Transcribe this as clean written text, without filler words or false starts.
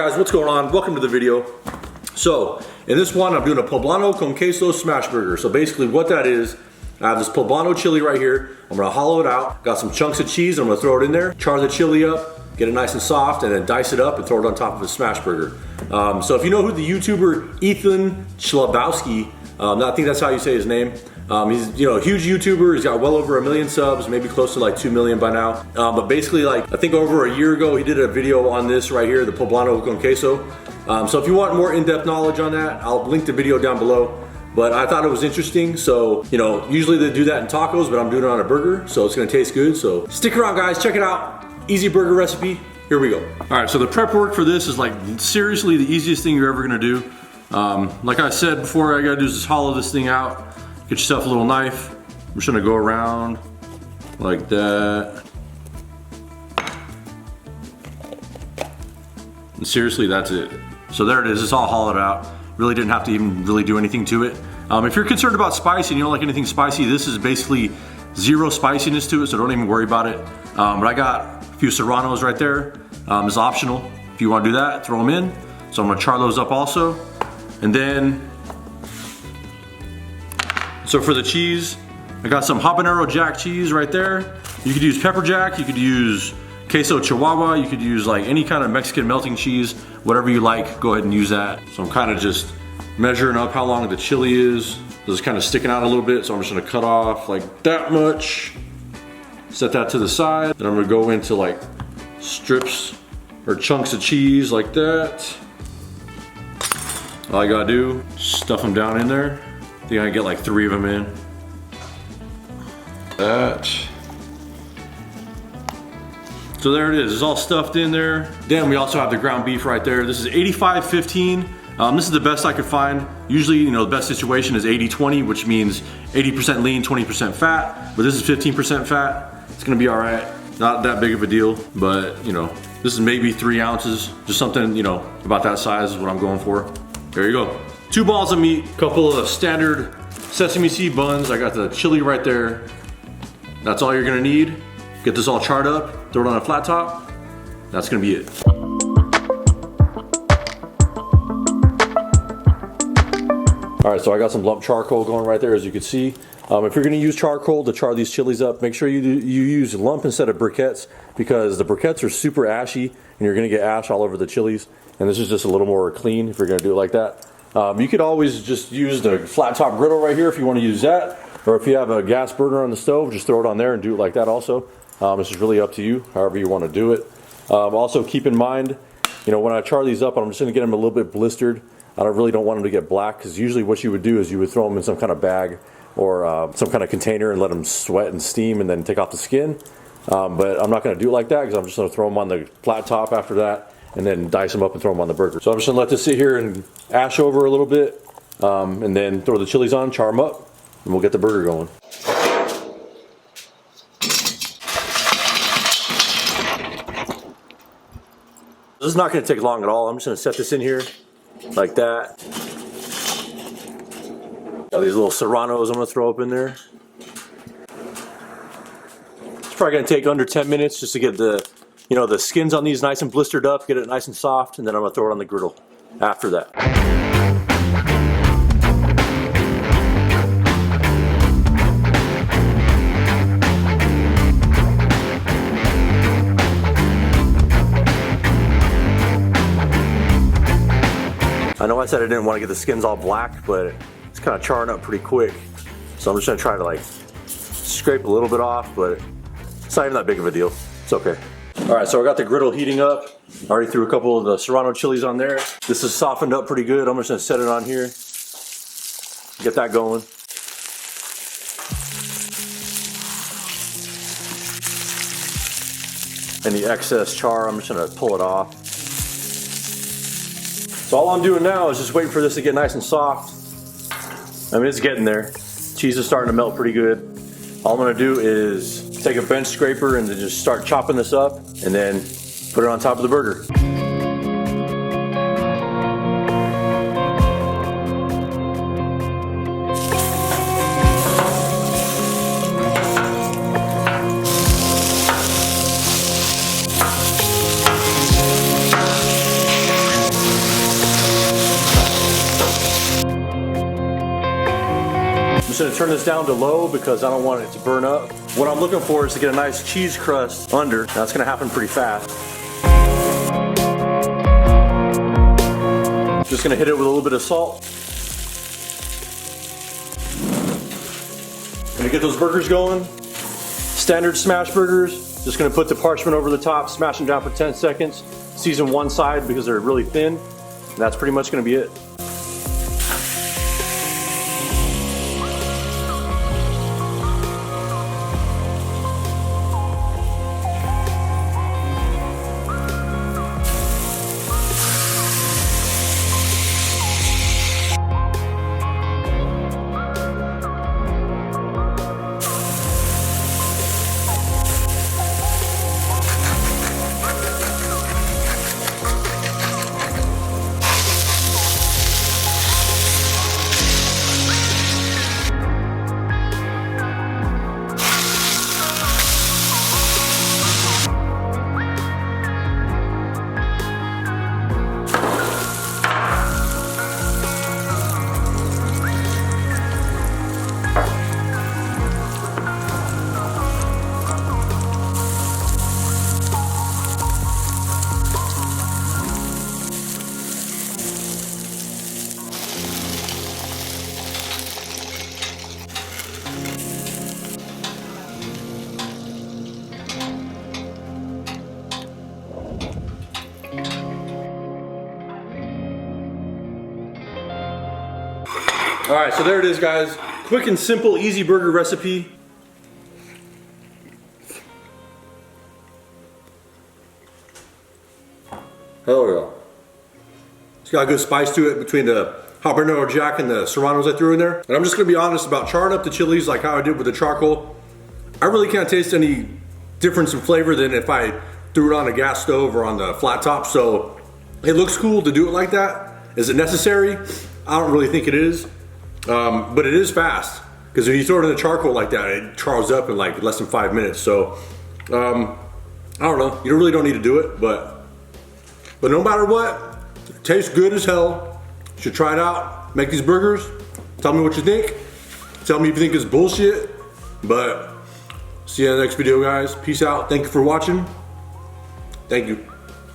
guys, what's going on? Welcome to the video. So in this one, I'm doing a Poblano con Queso smash burger. So basically what that is, I have this Poblano chili right here. I'm gonna hollow it out. Got some chunks of cheese, I'm gonna throw it in there, char the chili up, get it nice and soft, and then dice it up and throw it on top of a smash burger. So if you know who the YouTuber Ethan Chlebowski, I think that's how you say his name. He's a huge YouTuber. He's got well over 1 million subs, maybe close to like 2 million by now. But basically, like I think over a year ago, he did a video on this right here, the Poblano con Queso. So if you want more in-depth knowledge on that, I'll link the video down below. But I thought it was interesting. So usually they do that in tacos, but I'm doing it on a burger, so it's gonna taste good. So stick around, guys. Check it out. Easy burger recipe. Here we go. All right. So the prep work for this is like seriously the easiest thing you're ever gonna do. Like I said before, I gotta do is just hollow this thing out. Get yourself a little knife. I'm just gonna go around like that. And seriously, that's it. So there it is, it's all hollowed out. Really didn't have to even really do anything to it. If you're concerned about spicy and you don't like anything spicy, this is basically zero spiciness to it, so don't even worry about it. But I got a few serranos right there. It's optional. If you wanna do that, throw them in. So I'm gonna char those up also. And then, so for the cheese, I got some habanero jack cheese right there. You could use pepper jack, you could use queso chihuahua, you could use like any kind of Mexican melting cheese, whatever you like, go ahead and use that. So I'm kind of just measuring up how long the chili is. This is kind of sticking out a little bit, so I'm just gonna cut off like that much. Set that to the side. Then I'm gonna go into like strips or chunks of cheese like that. All I gotta do, stuff them down in there. I think I can get like 3 of them in. That. So there it is, it's all stuffed in there. Then we also have the ground beef right there. This is 85-15. This is the best I could find. Usually, the best situation is 80-20, which means 80% lean, 20% fat. But this is 15% fat. It's gonna be all right. Not that big of a deal, but this is maybe 3 ounces. Just something, about that size is what I'm going for. There you go. 2 balls of meat, couple of standard sesame seed buns. I got the chili right there. That's all you're gonna need. Get this all charred up, throw it on a flat top. That's gonna be it. All right, so I got some lump charcoal going right there, as you can see. If you're gonna use charcoal to char these chilies up, make sure you use lump instead of briquettes, because the briquettes are super ashy and you're gonna get ash all over the chilies. And this is just a little more clean if you're gonna do it like that. You could always just use the flat top griddle right here if you wanna use that. Or if you have a gas burner on the stove, just throw it on there and do it like that also. This is really up to you, however you wanna do it. Also keep in mind, when I char these up, I'm just gonna get them a little bit blistered. I really don't want them to get black, because usually what you would do is you would throw them in some kind of bag or some kind of container and let them sweat and steam and then take off the skin. But I'm not gonna do it like that, because I'm just gonna throw them on the flat top after that and then dice them up and throw them on the burger. So I'm just gonna let this sit here and ash over a little bit, and then throw the chilies on, char them up, and we'll get the burger going. This is not gonna take long at all. I'm just gonna set this in here like that. Got these little serranos I'm gonna throw up in there. It's probably gonna take under 10 minutes just to get the the skins on these nice and blistered up, get it nice and soft, and then I'm gonna throw it on the griddle after that. I know I said I didn't want to get the skins all black, but it's kind of charring up pretty quick. So I'm just gonna try to like scrape a little bit off, but it's not even that big of a deal. It's okay. All right, so I got the griddle heating up. I already threw a couple of the serrano chilies on there. This is softened up pretty good. I'm just gonna set it on here. Get that going. Any excess char, I'm just gonna pull it off. So all I'm doing now is just waiting for this to get nice and soft. I mean, it's getting there. Cheese is starting to melt pretty good. All I'm gonna do is take a bench scraper and then just start chopping this up and then put it on top of the burger. just gonna turn this down to low because I don't want it to burn up. What I'm looking for is to get a nice cheese crust under. That's gonna happen pretty fast. Just gonna hit it with a little bit of salt. Gonna get those burgers going. Standard smash burgers. Just gonna put the parchment over the top, smash them down for 10 seconds. Season one side because they're really thin. And that's pretty much gonna be it. All right, so there it is, guys. Quick and simple, easy burger recipe. Hell yeah. It's got a good spice to it between the habanero jack and the serranos I threw in there. And I'm just gonna be honest about charring up the chilies like how I did with the charcoal. I really can't taste any difference in flavor than if I threw it on a gas stove or on the flat top. So it looks cool to do it like that. Is it necessary? I don't really think it is. But it is fast because when you throw it in the charcoal like that, it chars up in like less than 5 minutes. So I don't know. You really don't need to do it, but no matter what, it tastes good as hell. You should try it out. Make these burgers. Tell me what you think. Tell me if you think it's bullshit. But see you in the next video, guys. Peace out. Thank you for watching. Thank you.